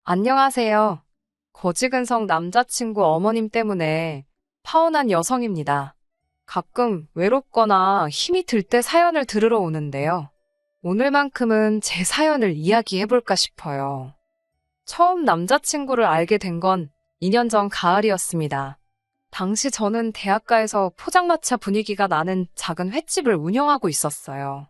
안녕하세요. 거지근성 남자친구 어머님 때문에 파혼한 여성입니다. 가끔 외롭거나 힘이 들 때 사연을 들으러 오는데요. 오늘만큼은 제 사연을 이야기해볼까 싶어요. 처음 남자친구를 알게 된 건 2년 전 가을이었습니다. 당시 저는 대학가에서 포장마차 분위기가 나는 작은 횟집을 운영하고 있었어요.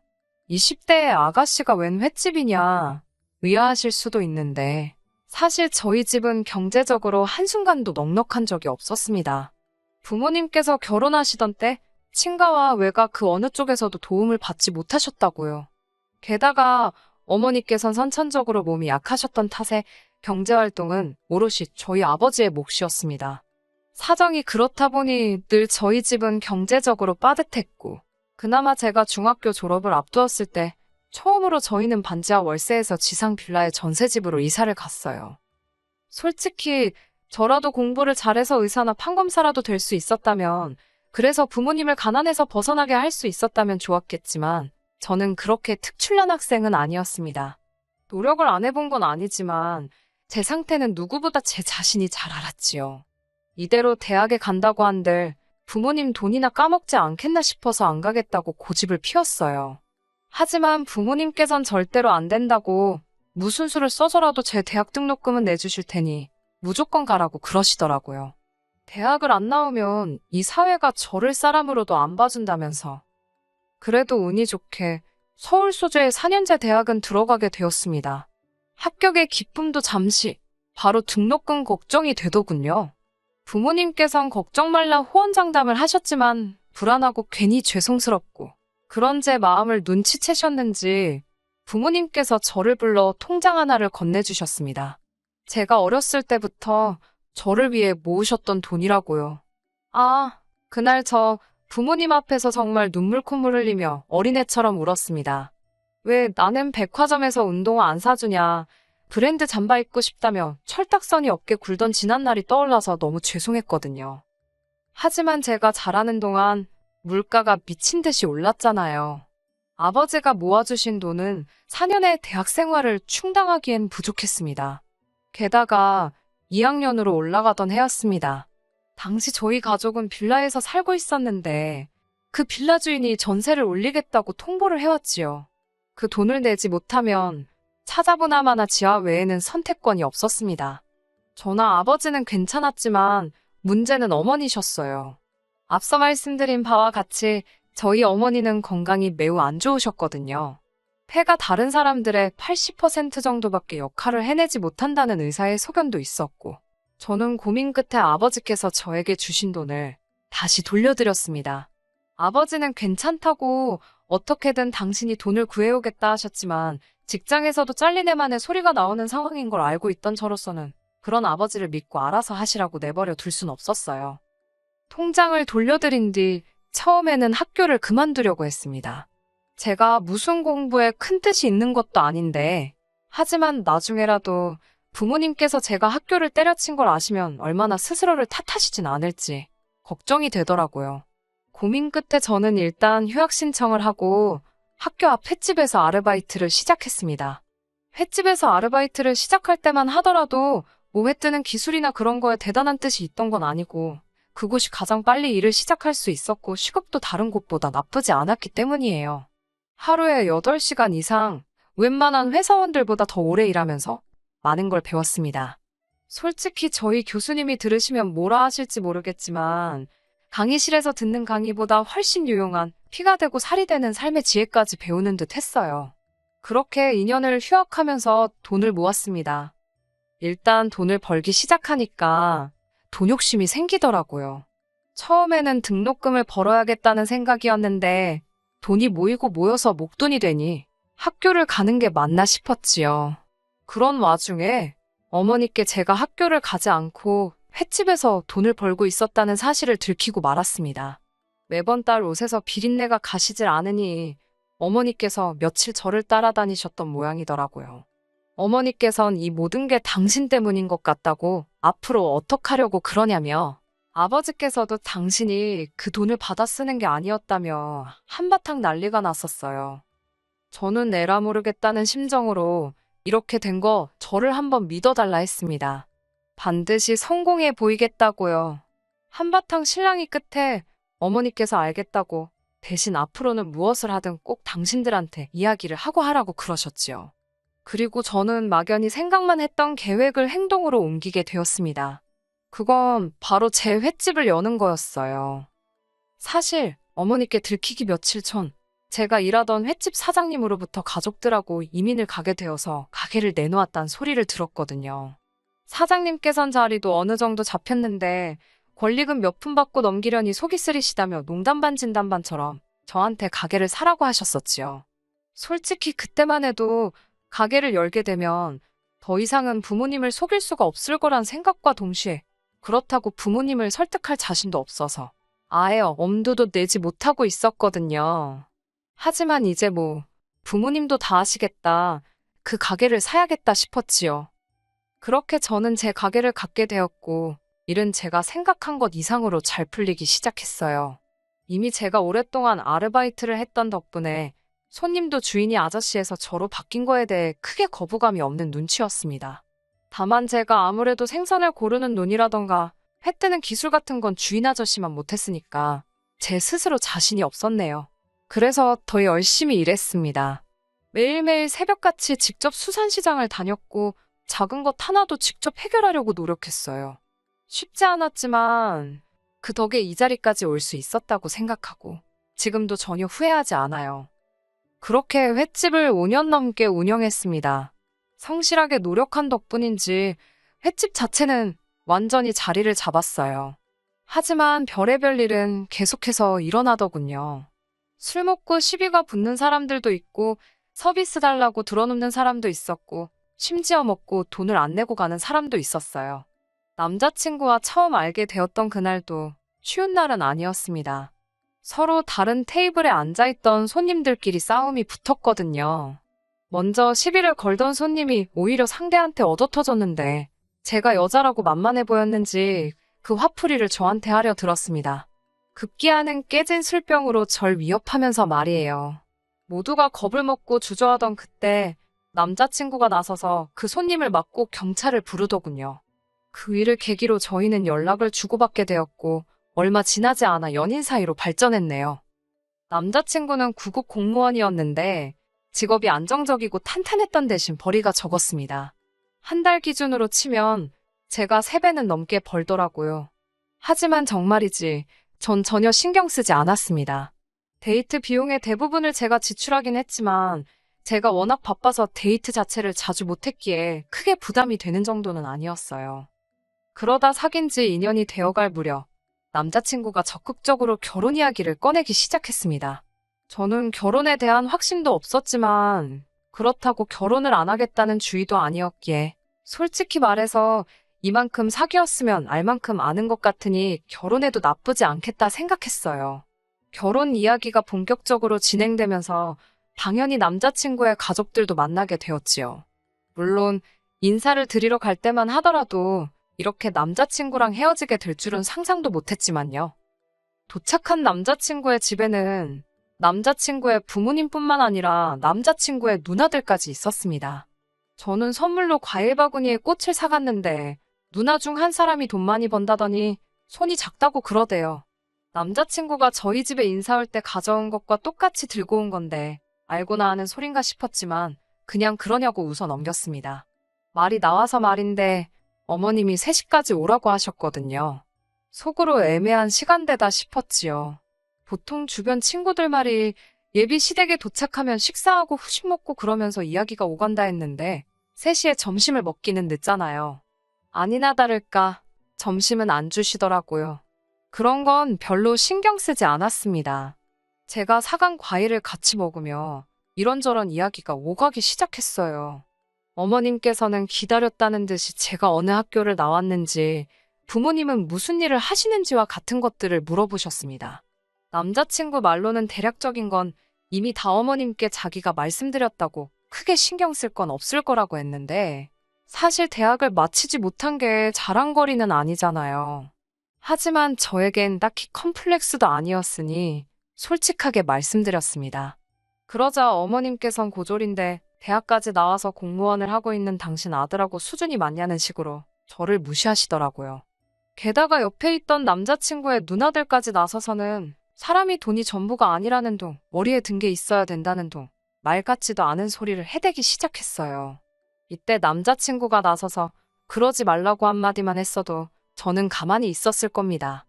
20대의 아가씨가 웬 횟집이냐 의아하실 수도 있는데 사실 저희 집은 경제적으로 한순간도 넉넉한 적이 없었습니다. 부모님께서 결혼하시던 때 친가와 외가 그 어느 쪽에서도 도움을 받지 못하셨다고요. 게다가 어머니께선 선천적으로 몸이 약하셨던 탓에 경제활동은 오롯이 저희 아버지의 몫이었습니다. 사정이 그렇다 보니 늘 저희 집은 경제적으로 빠듯했고, 그나마 제가 중학교 졸업을 앞두었을 때 처음으로 저희는 반지하 월세에서 지상 빌라의 전세집으로 이사를 갔어요. 솔직히 저라도 공부를 잘해서 의사나 판검사라도 될 수 있었다면, 그래서 부모님을 가난에서 벗어나게 할 수 있었다면 좋았겠지만, 저는 그렇게 특출난 학생은 아니었습니다. 노력을 안 해본 건 아니지만, 제 상태는 누구보다 제 자신이 잘 알았지요. 이대로 대학에 간다고 한들 부모님 돈이나 까먹지 않겠나 싶어서 안 가겠다고 고집을 피웠어요. 하지만 부모님께선 절대로 안 된다고 무슨 수를 써서라도 제 대학 등록금은 내주실 테니 무조건 가라고 그러시더라고요. 대학을 안 나오면 이 사회가 저를 사람으로도 안 봐준다면서. 그래도 운이 좋게 서울 소재의 4년제 대학은 들어가게 되었습니다. 합격의 기쁨도 잠시, 바로 등록금 걱정이 되더군요. 부모님께선 걱정 말라 호언장담을 하셨지만 불안하고 괜히 죄송스럽고 그런 제 마음을 눈치채셨는지 부모님께서 저를 불러 통장 하나를 건네주셨습니다. 제가 어렸을 때부터 저를 위해 모으셨던 돈이라고요. 아, 그날 저 부모님 앞에서 정말 눈물 콧물 흘리며 어린애처럼 울었습니다. 왜 나는 백화점에서 운동화 안 사주냐, 브랜드 잠바 입고 싶다며 철딱서니 없게 굴던 지난날이 떠올라서 너무 죄송했거든요. 하지만 제가 자라는 동안 물가가 미친 듯이 올랐잖아요. 아버지가 모아주신 돈은 4년의 대학 생활을 충당하기엔 부족했습니다. 게다가 2학년으로 올라가던 해였습니다. 당시 저희 가족은 빌라에서 살고 있었는데 그 빌라 주인이 전세를 올리겠다고 통보를 해왔지요. 그 돈을 내지 못하면 찾아보나마나 지하 외에는 선택권이 없었습니다. 저나 아버지는 괜찮았지만 문제는 어머니셨어요. 앞서 말씀드린 바와 같이 저희 어머니는 건강이 매우 안 좋으셨거든요. 폐가 다른 사람들의 80% 정도밖에 역할을 해내지 못한다는 의사의 소견도 있었고, 저는 고민 끝에 아버지께서 저에게 주신 돈을 다시 돌려드렸습니다. 아버지는 괜찮다고 어떻게든 당신이 돈을 구해오겠다 하셨지만 직장에서도 잘린 애만의 소리가 나오는 상황인 걸 알고 있던 저로서는 그런 아버지를 믿고 알아서 하시라고 내버려 둘 순 없었어요. 통장을 돌려드린 뒤 처음에는 학교를 그만두려고 했습니다. 제가 무슨 공부에 큰 뜻이 있는 것도 아닌데, 하지만 나중에라도 부모님께서 제가 학교를 때려친 걸 아시면 얼마나 스스로를 탓하시진 않을지 걱정이 되더라고요. 고민 끝에 저는 일단 휴학 신청을 하고 학교 앞 횟집에서 아르바이트를 시작했습니다. 횟집에서 아르바이트를 시작할 때만 하더라도 몸에 뜨는 기술이나 그런 거에 대단한 뜻이 있던 건 아니고 그곳이 가장 빨리 일을 시작할 수 있었고 시급도 다른 곳보다 나쁘지 않았기 때문이에요. 하루에 8시간 이상 웬만한 회사원들보다 더 오래 일하면서 많은 걸 배웠습니다. 솔직히 저희 교수님이 들으시면 뭐라 하실지 모르겠지만 강의실에서 듣는 강의보다 훨씬 유용한 피가 되고 살이 되는 삶의 지혜까지 배우는 듯 했어요. 그렇게 2년을 휴학하면서 돈을 모았습니다. 일단 돈을 벌기 시작하니까 돈 욕심이 생기더라고요. 처음에는 등록금을 벌어야겠다는 생각이었는데 돈이 모이고 모여서 목돈이 되니 학교를 가는 게 맞나 싶었지요. 그런 와중에 어머니께 제가 학교를 가지 않고 횟집에서 돈을 벌고 있었다는 사실을 들키고 말았습니다. 매번 딸 옷에서 비린내가 가시질 않으니 어머니께서 며칠 저를 따라다니셨던 모양이더라고요. 어머니께선 이 모든 게 당신 때문인 것 같다고 앞으로 어떡하려고 그러냐며 아버지께서도 당신이 그 돈을 받아 쓰는 게 아니었다며 한바탕 난리가 났었어요. 저는 에라 모르겠다는 심정으로 이렇게 된 거 저를 한번 믿어달라 했습니다. 반드시 성공해 보이겠다고요. 한바탕 실랑이 끝에 어머니께서 알겠다고 대신 앞으로는 무엇을 하든 꼭 당신들한테 이야기를 하고 하라고 그러셨지요. 그리고 저는 막연히 생각만 했던 계획을 행동으로 옮기게 되었습니다. 그건 바로 제 횟집을 여는 거였어요. 사실 어머니께 들키기 며칠 전 제가 일하던 횟집 사장님으로부터 가족들하고 이민을 가게 되어서 가게를 내놓았다는 소리를 들었거든요. 사장님께선 자리도 어느 정도 잡혔는데 권리금 몇 푼 받고 넘기려니 속이 쓰리시다며 농담반 진담반처럼 저한테 가게를 사라고 하셨었지요. 솔직히 그때만 해도 가게를 열게 되면 더 이상은 부모님을 속일 수가 없을 거란 생각과 동시에 그렇다고 부모님을 설득할 자신도 없어서 아예 엄두도 내지 못하고 있었거든요. 하지만 이제 부모님도 다 아시겠다. 그 가게를 사야겠다 싶었지요. 그렇게 저는 제 가게를 갖게 되었고 일은 제가 생각한 것 이상으로 잘 풀리기 시작했어요. 이미 제가 오랫동안 아르바이트를 했던 덕분에 손님도 주인이 아저씨에서 저로 바뀐 거에 대해 크게 거부감이 없는 눈치였습니다. 다만 제가 아무래도 생선을 고르는 눈이라던가 회 뜨는 기술 같은 건 주인 아저씨만 못했으니까 제 스스로 자신이 없었네요. 그래서 더 열심히 일했습니다. 매일매일 새벽같이 직접 수산시장을 다녔고 작은 것 하나도 직접 해결하려고 노력했어요. 쉽지 않았지만 그 덕에 이 자리까지 올 수 있었다고 생각하고 지금도 전혀 후회하지 않아요. 그렇게 횟집을 5년 넘게 운영했습니다. 성실하게 노력한 덕분인지 횟집 자체는 완전히 자리를 잡았어요. 하지만 별의별 일은 계속해서 일어나더군요. 술 먹고 시비가 붙는 사람들도 있고 서비스 달라고 들어눕는 사람도 있었고 심지어 먹고 돈을 안 내고 가는 사람도 있었어요. 남자친구와 처음 알게 되었던 그날도 쉬운 날은 아니었습니다. 서로 다른 테이블에 앉아있던 손님들끼리 싸움이 붙었거든요. 먼저 시비를 걸던 손님이 오히려 상대한테 얻어터졌는데 제가 여자라고 만만해 보였는지 그 화풀이를 저한테 하려 들었습니다. 급기야는 깨진 술병으로 절 위협하면서 말이에요. 모두가 겁을 먹고 주저하던 그때 남자친구가 나서서 그 손님을 맞고 경찰을 부르더군요. 그 일을 계기로 저희는 연락을 주고받게 되었고 얼마 지나지 않아 연인 사이로 발전했네요. 남자친구는 구급 공무원이었는데 직업이 안정적이고 탄탄했던 대신 벌이가 적었습니다. 한 달 기준으로 치면 제가 3배는 넘게 벌더라고요. 하지만 정말이지 전 전혀 신경 쓰지 않았습니다. 데이트 비용의 대부분을 제가 지출하긴 했지만 제가 워낙 바빠서 데이트 자체를 자주 못했기에 크게 부담이 되는 정도는 아니었어요. 그러다 사귄 지 2년이 되어갈 무렵 남자친구가 적극적으로 결혼 이야기를 꺼내기 시작했습니다. 저는 결혼에 대한 확신도 없었지만 그렇다고 결혼을 안 하겠다는 주의도 아니었기에 솔직히 말해서 이만큼 사귀었으면 알 만큼 아는 것 같으니 결혼해도 나쁘지 않겠다 생각했어요. 결혼 이야기가 본격적으로 진행되면서 당연히 남자친구의 가족들도 만나게 되었지요. 물론 인사를 드리러 갈 때만 하더라도 이렇게 남자친구랑 헤어지게 될 줄은 상상도 못했지만요. 도착한 남자친구의 집에는 남자친구의 부모님뿐만 아니라 남자친구의 누나들까지 있었습니다. 저는 선물로 과일 바구니에 꽃을 사갔는데 누나 중 한 사람이 돈 많이 번다더니 손이 작다고 그러대요. 남자친구가 저희 집에 인사 올 때 가져온 것과 똑같이 들고 온 건데 알고나 하는 소린가 싶었지만 그냥 그러냐고 웃어 넘겼습니다. 말이 나와서 말인데 어머님이 3시까지 오라고 하셨거든요. 속으로 애매한 시간대다 싶었지요. 보통 주변 친구들 말이 예비 시댁에 도착하면 식사하고 후식 먹고 그러면서 이야기가 오간다 했는데 3시에 점심을 먹기는 늦잖아요. 아니나 다를까 점심은 안 주시더라고요. 그런 건 별로 신경 쓰지 않았습니다. 제가 사간 과일을 같이 먹으며 이런저런 이야기가 오가기 시작했어요. 어머님께서는 기다렸다는 듯이 제가 어느 학교를 나왔는지, 부모님은 무슨 일을 하시는지와 같은 것들을 물어보셨습니다. 남자친구 말로는 대략적인 건 이미 다 어머님께 자기가 말씀드렸다고 크게 신경 쓸 건 없을 거라고 했는데 사실 대학을 마치지 못한 게 자랑거리는 아니잖아요. 하지만 저에겐 딱히 컴플렉스도 아니었으니 솔직하게 말씀드렸습니다. 그러자 어머님께선 고졸인데 대학까지 나와서 공무원을 하고 있는 당신 아들하고 수준이 맞냐는 식으로 저를 무시하시더라고요. 게다가 옆에 있던 남자친구의 누나들까지 나서서는 사람이 돈이 전부가 아니라는 둥, 머리에 든 게 있어야 된다는 둥, 말 같지도 않은 소리를 해대기 시작했어요. 이때 남자친구가 나서서 그러지 말라고 한마디만 했어도 저는 가만히 있었을 겁니다.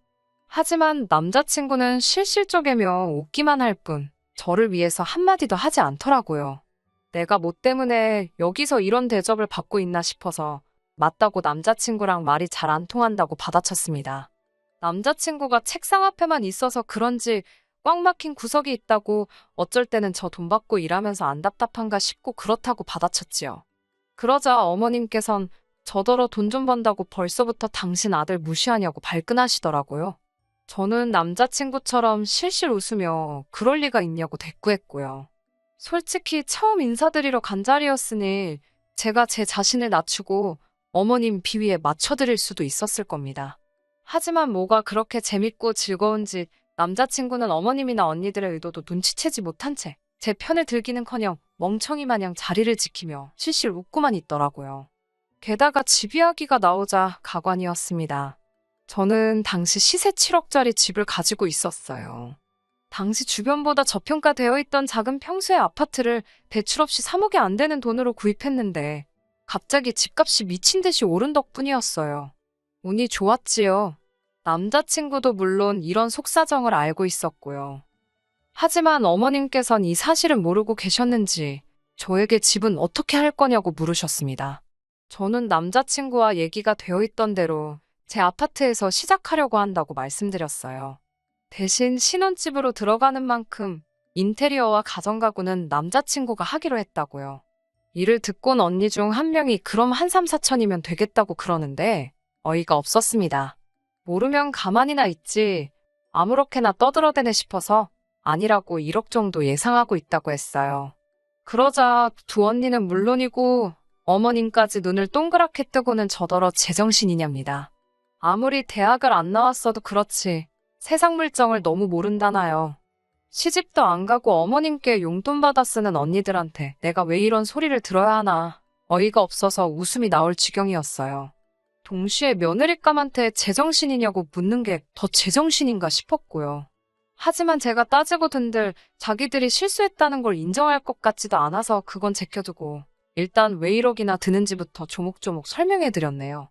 하지만 남자친구는 실실쪼개며 웃기만 할 뿐 저를 위해서 한마디도 하지 않더라고요. 내가 뭐 때문에 여기서 이런 대접을 받고 있나 싶어서 맞다고 남자친구랑 말이 잘 안 통한다고 받아쳤습니다. 남자친구가 책상 앞에만 있어서 그런지 꽉 막힌 구석이 있다고 어쩔 때는 저 돈 받고 일하면서 안 답답한가 싶고 그렇다고 받아쳤지요. 그러자 어머님께선 저더러 돈 좀 번다고 벌써부터 당신 아들 무시하냐고 발끈하시더라고요. 저는 남자친구처럼 실실 웃으며 그럴 리가 있냐고 대꾸했고요. 솔직히 처음 인사드리러 간 자리였으니 제가 제 자신을 낮추고 어머님 비위에 맞춰드릴 수도 있었을 겁니다. 하지만 뭐가 그렇게 재밌고 즐거운지 남자친구는 어머님이나 언니들의 의도도 눈치채지 못한 채 제 편을 들기는커녕 멍청이 마냥 자리를 지키며 실실 웃고만 있더라고요. 게다가 집 이야기가 나오자 가관이었습니다. 저는 당시 시세 7억짜리 집을 가지고 있었어요. 당시 주변보다 저평가되어 있던 작은 평수의 아파트를 대출 없이 3억이 안 되는 돈으로 구입했는데 갑자기 집값이 미친 듯이 오른 덕분이었어요. 운이 좋았지요. 남자친구도 물론 이런 속사정을 알고 있었고요. 하지만 어머님께선 이 사실은 모르고 계셨는지 저에게 집은 어떻게 할 거냐고 물으셨습니다. 저는 남자친구와 얘기가 되어 있던 대로 제 아파트에서 시작하려고 한다고 말씀드렸어요. 대신 신혼집으로 들어가는 만큼 인테리어와 가전가구는 남자친구가 하기로 했다고요. 이를 듣곤 언니 중 한 명이 그럼 한 3, 4천이면 되겠다고 그러는데 어이가 없었습니다. 모르면 가만히나 있지 아무렇게나 떠들어대네 싶어서 아니라고 1억 정도 예상하고 있다고 했어요. 그러자 두 언니는 물론이고 어머님까지 눈을 동그랗게 뜨고는 저더러 제정신이냐입니다. 아무리 대학을 안 나왔어도 그렇지 세상 물정을 너무 모른다나요. 시집도 안 가고 어머님께 용돈 받아 쓰는 언니들한테 내가 왜 이런 소리를 들어야 하나 어이가 없어서 웃음이 나올 지경이었어요. 동시에 며느리감한테 제정신이냐고 묻는 게 더 제정신인가 싶었고요. 하지만 제가 따지고 든들 자기들이 실수했다는 걸 인정할 것 같지도 않아서 그건 제껴두고 일단 왜 1억이나 드는지부터 조목조목 설명해드렸네요.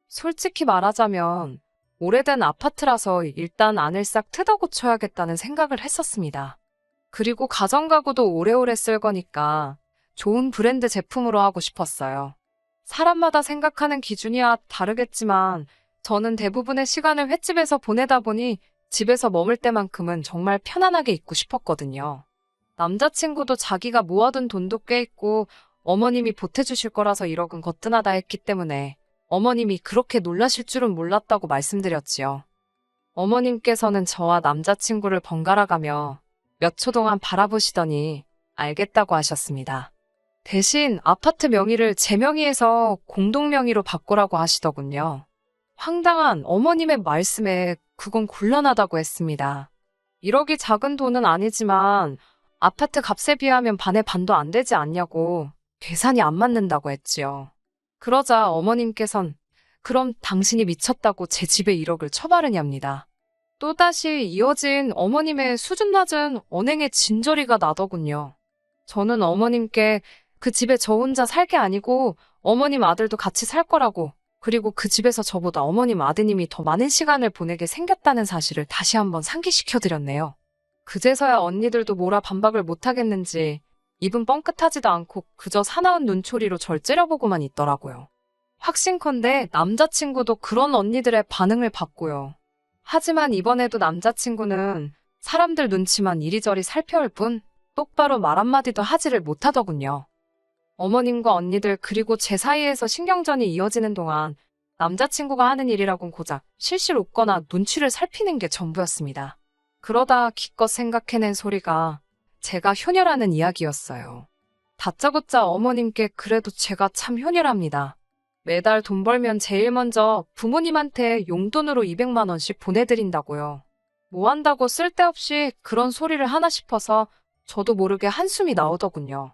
솔직히 말하자면 오래된 아파트라서 일단 안을 싹 뜯어고쳐야겠다는 생각을 했었습니다. 그리고 가전가구도 오래오래 쓸 거니까 좋은 브랜드 제품으로 하고 싶었어요. 사람마다 생각하는 기준이야 다르겠지만 저는 대부분의 시간을 횟집에서 보내다 보니 집에서 머물 때만큼은 정말 편안하게 있고 싶었거든요. 남자친구도 자기가 모아둔 돈도 꽤 있고 어머님이 보태주실 거라서 1억은 거뜬하다 했기 때문에 어머님이 그렇게 놀라실 줄은 몰랐다고 말씀드렸지요. 어머님께서는 저와 남자친구를 번갈아가며 몇 초 동안 바라보시더니 알겠다고 하셨습니다. 대신 아파트 명의를 제 명의에서 공동 명의로 바꾸라고 하시더군요. 황당한 어머님의 말씀에 그건 곤란하다고 했습니다. 1억이 작은 돈은 아니지만 아파트 값에 비하면 반의 반도 안 되지 않냐고 계산이 안 맞는다고 했지요. 그러자 어머님께선 그럼 당신이 미쳤다고 제 집에 1억을 쳐바르냐입니다. 또다시 이어진 어머님의 수준 낮은 언행의 진저리가 나더군요. 저는 어머님께 그 집에 저 혼자 살 게 아니고 어머님 아들도 같이 살 거라고 그리고 그 집에서 저보다 어머님 아드님이 더 많은 시간을 보내게 생겼다는 사실을 다시 한번 상기시켜드렸네요. 그제서야 언니들도 뭐라 반박을 못하겠는지 입은 뻥끗하지도 않고 그저 사나운 눈초리로 절 째려보고만 있더라고요. 확신컨대 남자친구도 그런 언니들의 반응을 봤고요. 하지만 이번에도 남자친구는 사람들 눈치만 이리저리 살펴올 뿐 똑바로 말 한마디도 하지를 못하더군요. 어머님과 언니들 그리고 제 사이에서 신경전이 이어지는 동안 남자친구가 하는 일이라곤 고작 실실 웃거나 눈치를 살피는 게 전부였습니다. 그러다 기껏 생각해낸 소리가 제가 효녀라는 이야기였어요. 다짜고짜 어머님께 그래도 제가 참 효녀랍니다. 매달 돈 벌면 제일 먼저 부모님한테 용돈으로 200만 원씩 보내드린다고요. 뭐 한다고 쓸데없이 그런 소리를 하나 싶어서 저도 모르게 한숨이 나오더군요.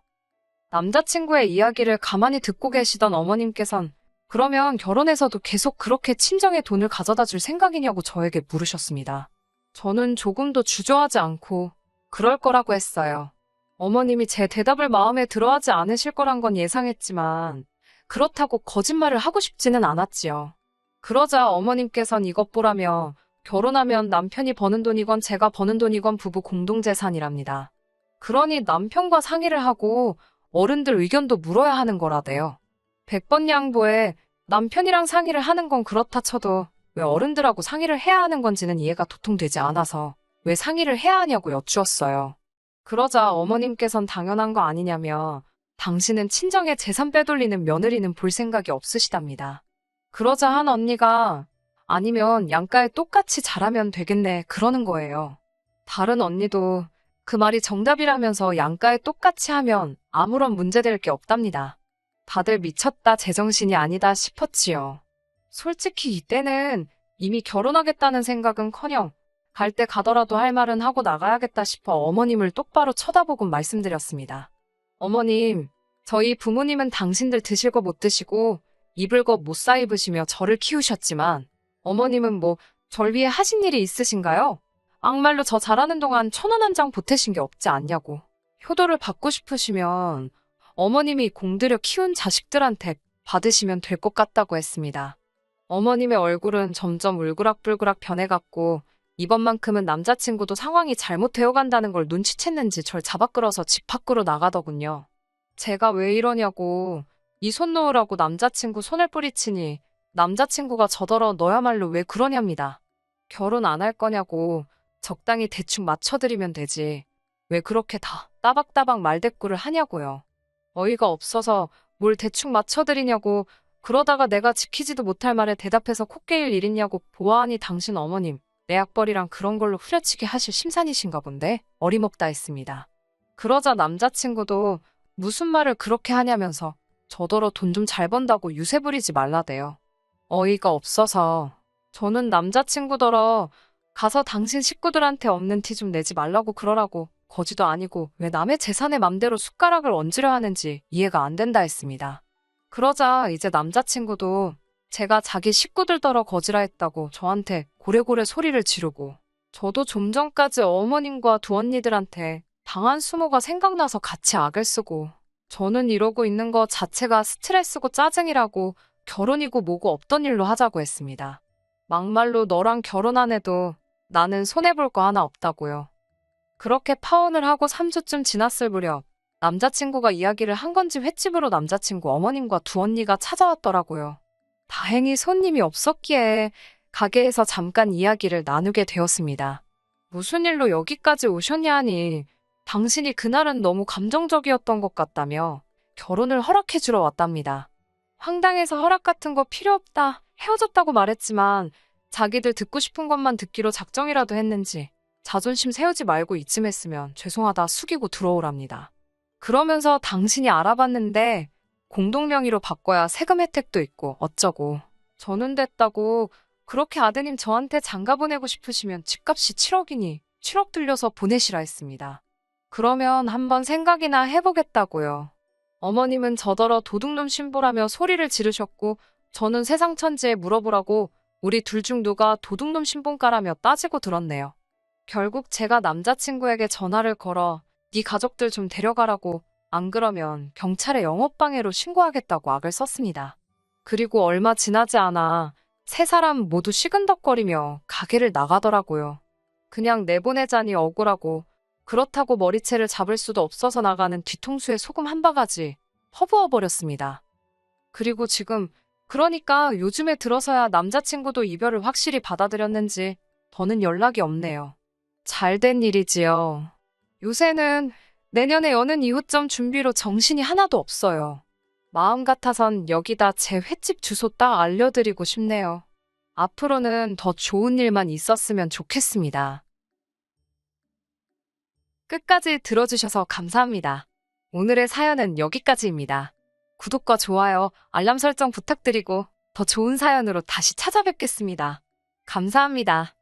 남자친구의 이야기를 가만히 듣고 계시던 어머님께선 그러면 결혼해서도 계속 그렇게 친정에 돈을 가져다 줄 생각이냐고 저에게 물으셨습니다. 저는 조금도 주저하지 않고 그럴 거라고 했어요. 어머님이 제 대답을 마음에 들어하지 않으실 거란 건 예상했지만 그렇다고 거짓말을 하고 싶지는 않았지요. 그러자 어머님께선 이것 보라며 결혼하면 남편이 버는 돈이건 제가 버는 돈이건 부부 공동재산이랍니다. 그러니 남편과 상의를 하고 어른들 의견도 물어야 하는 거라대요. 100번 양보해 남편이랑 상의를 하는 건 그렇다 쳐도 왜 어른들하고 상의를 해야 하는 건지는 이해가 도통되지 않아서 왜 상의를 해야 하냐고 여쭈었어요. 그러자 어머님께선 당연한 거 아니냐며 당신은 친정에 재산 빼돌리는 며느리는 볼 생각이 없으시답니다. 그러자 한 언니가 아니면 양가에 똑같이 잘하면 되겠네 그러는 거예요. 다른 언니도 그 말이 정답이라면서 양가에 똑같이 하면 아무런 문제될 게 없답니다. 다들 미쳤다 제정신이 아니다 싶었지요. 솔직히 이때는 이미 결혼하겠다는 생각은커녕 갈 때 가더라도 할 말은 하고 나가야겠다 싶어 어머님을 똑바로 쳐다보고 말씀드렸습니다. 어머님, 저희 부모님은 당신들 드실 거 못 드시고 입을 거 못 사 입으시며 저를 키우셨지만 어머님은 뭐 절 위해 하신 일이 있으신가요? 악말로 저 잘하는 동안 1,000원 한 장 보태신 게 없지 않냐고. 효도를 받고 싶으시면 어머님이 공들여 키운 자식들한테 받으시면 될 것 같다고 했습니다. 어머님의 얼굴은 점점 울그락불그락 변해갔고 이번만큼은 남자친구도 상황이 잘못되어 간다는 걸 눈치챘는지 절 잡아 끌어서 집 밖으로 나가더군요. 제가 왜 이러냐고 이 손 놓으라고 남자친구 손을 뿌리치니 남자친구가 저더러 너야말로 왜 그러냐입니다. 결혼 안 할 거냐고 적당히 대충 맞춰드리면 되지. 왜 그렇게 다 따박따박 말대꾸를 하냐고요. 어이가 없어서 뭘 대충 맞춰드리냐고 그러다가 내가 지키지도 못할 말에 대답해서 코 깨일 일 있냐고 보아하니 당신 어머님 내 약벌이랑 그런 걸로 후려치기 하실 심산이신가 본데 어림없다 했습니다. 그러자 남자친구도 무슨 말을 그렇게 하냐면서 저더러 돈 좀 잘 번다고 유세 부리지 말라대요. 어이가 없어서 저는 남자친구더러 가서 당신 식구들한테 없는 티 좀 내지 말라고 그러라고 거지도 아니고 왜 남의 재산에 맘대로 숟가락을 얹으려 하는지 이해가 안 된다 했습니다. 그러자 이제 남자친구도 제가 자기 식구들더러 거지라 했다고 저한테 고래고래 소리를 지르고 저도 좀 전까지 어머님과 두 언니들한테 당한 수모가 생각나서 같이 악을 쓰고 저는 이러고 있는 거 자체가 스트레스고 짜증이라고 결혼이고 뭐고 없던 일로 하자고 했습니다. 막말로 너랑 결혼 안 해도 나는 손해볼 거 하나 없다고요. 그렇게 파혼을 하고 3주쯤 지났을 무렵 남자친구가 이야기를 한 건지 횟집으로 남자친구 어머님과 두 언니가 찾아왔더라고요. 다행히 손님이 없었기에 가게에서 잠깐 이야기를 나누게 되었습니다. 무슨 일로 여기까지 오셨냐 하니 당신이 그날은 너무 감정적이었던 것 같다며 결혼을 허락해주러 왔답니다. 황당해서 허락 같은 거 필요 없다 헤어졌다고 말했지만 자기들 듣고 싶은 것만 듣기로 작정이라도 했는지 자존심 세우지 말고 이쯤 했으면 죄송하다 숙이고 들어오랍니다. 그러면서 당신이 알아봤는데 공동명의로 바꿔야 세금 혜택도 있고 어쩌고 저는 됐다고 그렇게 아드님 저한테 장가 보내고 싶으시면 집값이 7억이니 7억 들려서 보내시라 했습니다. 그러면 한번 생각이나 해보겠다고요. 어머님은 저더러 도둑놈 신보라며 소리를 지르셨고 저는 세상 천지에 물어보라고 우리 둘 중 누가 도둑놈 신본가라며 따지고 들었네요. 결국 제가 남자친구에게 전화를 걸어 네 가족들 좀 데려가라고 안 그러면 경찰에 영업방해로 신고하겠다고 악을 썼습니다. 그리고 얼마 지나지 않아 세 사람 모두 시근덕거리며 가게를 나가더라고요. 그냥 내보내자니 억울하고 그렇다고 머리채를 잡을 수도 없어서 나가는 뒤통수에 소금 한 바가지 퍼부어버렸습니다. 그리고 지금 그러니까 요즘에 들어서야 남자친구도 이별을 확실히 받아들였는지 더는 연락이 없네요. 잘된 일이지요. 요새는 내년에 여는 이웃점 준비로 정신이 하나도 없어요. 마음 같아선 여기다 제 횟집 주소 딱 알려드리고 싶네요. 앞으로는 더 좋은 일만 있었으면 좋겠습니다. 끝까지 들어주셔서 감사합니다. 오늘의 사연은 여기까지입니다. 구독과 좋아요, 알람 설정 부탁드리고 더 좋은 사연으로 다시 찾아뵙겠습니다. 감사합니다.